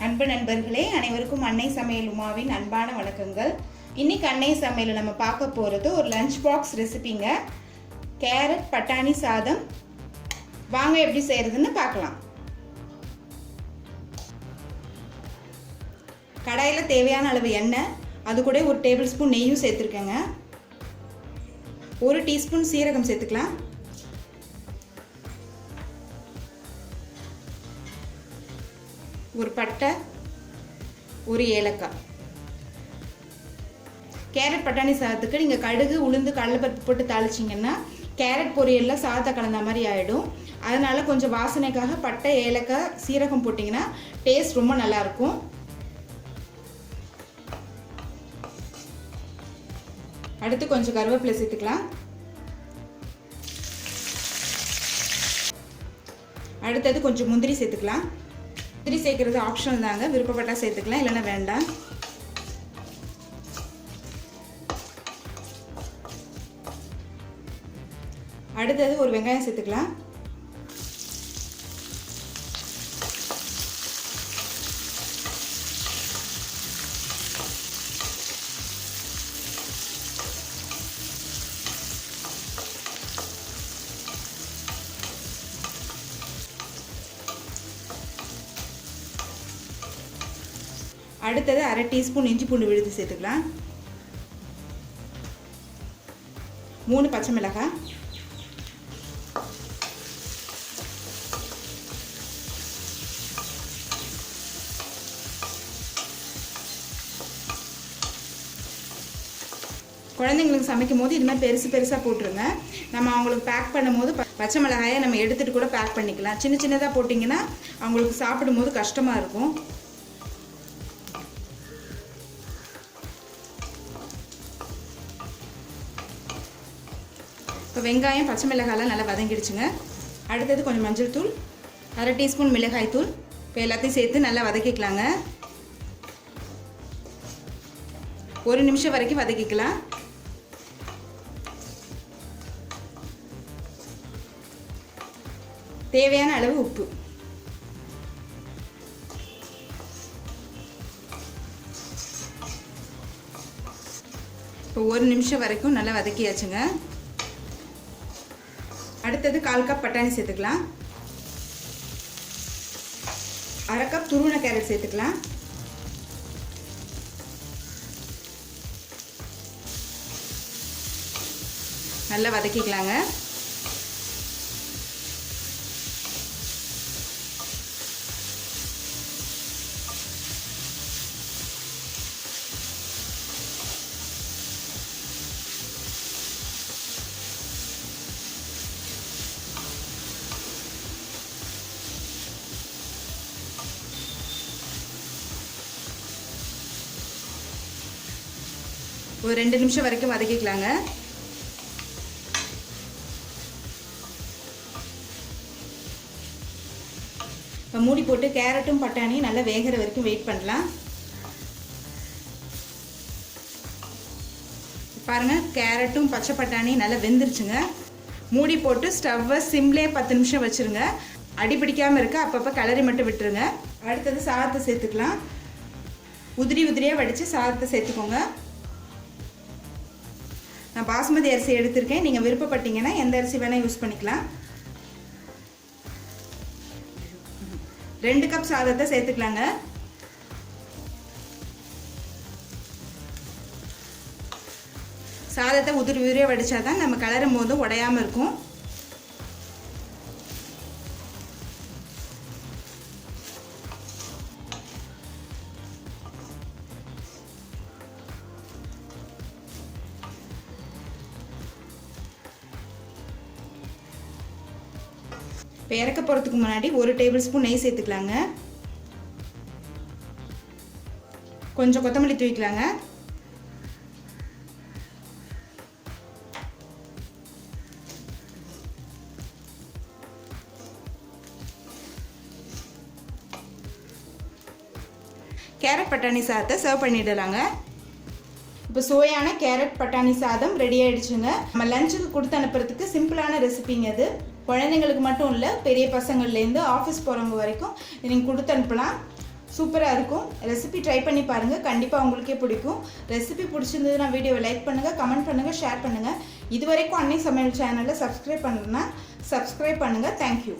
அன்பு நண்பர்களே, அனைவருக்கும் அன்னை சமையல் உமாவின் அன்பான வணக்கங்கள். இன்னைக்கு அன்னை சமையல் நம்ம பார்க்க போகிறது ஒரு லஞ்ச் பாக்ஸ் ரெசிபிங்க. கேரட் பட்டாணி சாதம். வாங்க எப்படி செய்யறதுன்னு பார்க்கலாம். கடாயில் தேவையான அளவு எண்ணெய், அது கூட ஒரு டேபிள் ஸ்பூன் நெய்யும் சேர்த்துருக்கேங்க. 1 டீஸ்பூன் சீரகம் சேர்த்துக்கலாம். ஒரு பட்டை, ஒரு ஏலக்காய். கேரட் பட்டாணி சாதத்துக்கு நீங்கள் கடுகு உளுந்து கடலைப்பருப்பு போட்டு தாளிச்சிங்கன்னா கேரட் பொரியலில் சாதத்தை கலந்த மாதிரி ஆகிடும். அதனால் கொஞ்சம் வாசனைக்காக பட்டை, ஏலக்காய், சீரகம் போட்டிங்கன்னா டேஸ்ட் ரொம்ப நல்லாயிருக்கும். அடுத்து கொஞ்சம் கருவேப்பிலை சேர்த்துக்கலாம். அடுத்தது கொஞ்சம் முந்திரி சேர்த்துக்கலாம். முந்திரி சேர்க்கறது ஆப்ஷனல் தாங்க, விருப்பப்பட்டா சேர்த்துக்கலாம், இல்லைன்னா வேண்டாம். அடுத்தது ஒரு வெங்காயம் சேர்த்துக்கலாம். அடுத்தது 1/2 டீஸ்பூன் இஞ்சி பூண்டு விழுது சேர்த்துக்கலாம். 3 பச்சை மிளகாய், குழந்தைங்களுக்கு சமைக்கும் போது இது மாதிரி பெருசாக போட்டுருங்க. நம்ம அவங்களுக்கு பேக் பண்ணும் போது பச்சை மிளகாயை நம்ம எடுத்துகிட்டு கூட பேக் பண்ணிக்கலாம். சின்னதாக போட்டிங்கன்னா அவங்களுக்கு சாப்பிடும் போது கஷ்டமாக இருக்கும். இப்போ வெங்காயம் பச்சை மிளகாயெல்லாம் நல்லா வதங்கிடுச்சுங்க. அடுத்தது கொஞ்சம் மஞ்சள் தூள், 1/2 டீஸ்பூன் மிளகாய் தூள். இப்போ எல்லாத்தையும் சேர்த்து நல்லா வதக்கிக்கலாங்க. 1 நிமிஷம் வரைக்கும் வதக்கிக்கலாம். தேவையான அளவு உப்பு. இப்போ 1 நிமிஷம் வரைக்கும் நல்லா வதக்கியாச்சுங்க. அடுத்தது 1/4 கப் பட்டாணி சேர்த்துக்கலாம். 1/2 கப் துருவன கேரட் சேர்த்துக்கலாம். நல்லா வதக்கிக்கலாங்க. ஒரு 2 நிமிஷம் வரைக்கும் வதக்கிக்கலாங்க. இப்போ மூடி போட்டு கேரட்டும் பட்டாணியும் நல்லா வேகிற வரைக்கும் வெயிட் பண்ணலாம். பாருங்கள், கேரட்டும் பச்சை பட்டாணியும் நல்லா வெந்துருச்சுங்க. மூடி போட்டு ஸ்டவ்வை சிம்லேயே 10 நிமிஷம் வச்சுருங்க. அடி பிடிக்காமல் இருக்க அப்பப்போ கிளறி மட்டும் விட்டுருங்க. அடுத்தது சாதத்தை சேர்த்துக்கலாம். உதிரியாக வடித்து சாதத்தை சேர்த்துக்கோங்க. நான் பாஸ்மதி அரிசி எடுத்திருக்கேன். நீங்கள் விருப்பப்பட்டீங்கன்னா எந்த அரிசி வேணால் யூஸ் பண்ணிக்கலாம். 2 கப் சாதத்தை சேர்த்துக்கலாங்க. சாதத்தை உதிரியாக வடித்தாதான் நம்ம கலரும் போது உடையாமல் இருக்கும். இப்போ இறக்க போகிறதுக்கு முன்னாடி 1 டேபிள் ஸ்பூன் நெய் சேர்த்துக்கலாங்க. கொஞ்சம் கொத்தமல்லி தூவிக்கலாங்க. கேரட் பட்டாணி சாதத்தை சர்வ் பண்ணிடலாங்க. இப்போ சுவையான கேரட் பட்டாணி சாதம் ரெடி ஆகிடுச்சுங்க. நம்ம லஞ்சுக்கு கொடுத்து அனுப்புறதுக்கு சிம்பிளான ரெசிபிங்க அது. குழந்தைங்களுக்கு மட்டும் இல்லை, பெரிய பசங்கள்லேருந்து ஆஃபீஸ் போகிறவங்க வரைக்கும் நீங்கள் கொடுத்து அனுப்பலாம். சூப்பராக இருக்கும். ரெசிபி ட்ரை பண்ணி பாருங்கள், கண்டிப்பாக உங்களுக்கே பிடிக்கும். ரெசிபி பிடிச்சிருந்ததுன்னா வீடியோவை லைக் பண்ணுங்கள், கமெண்ட் பண்ணுங்கள், ஷேர் பண்ணுங்கள். இது வரைக்கும் அன்னை சமையல் சேனலில் சப்ஸ்கிரைப் பண்ணுறேன்னா சப்ஸ்கிரைப் பண்ணுங்கள். தேங்க்யூ.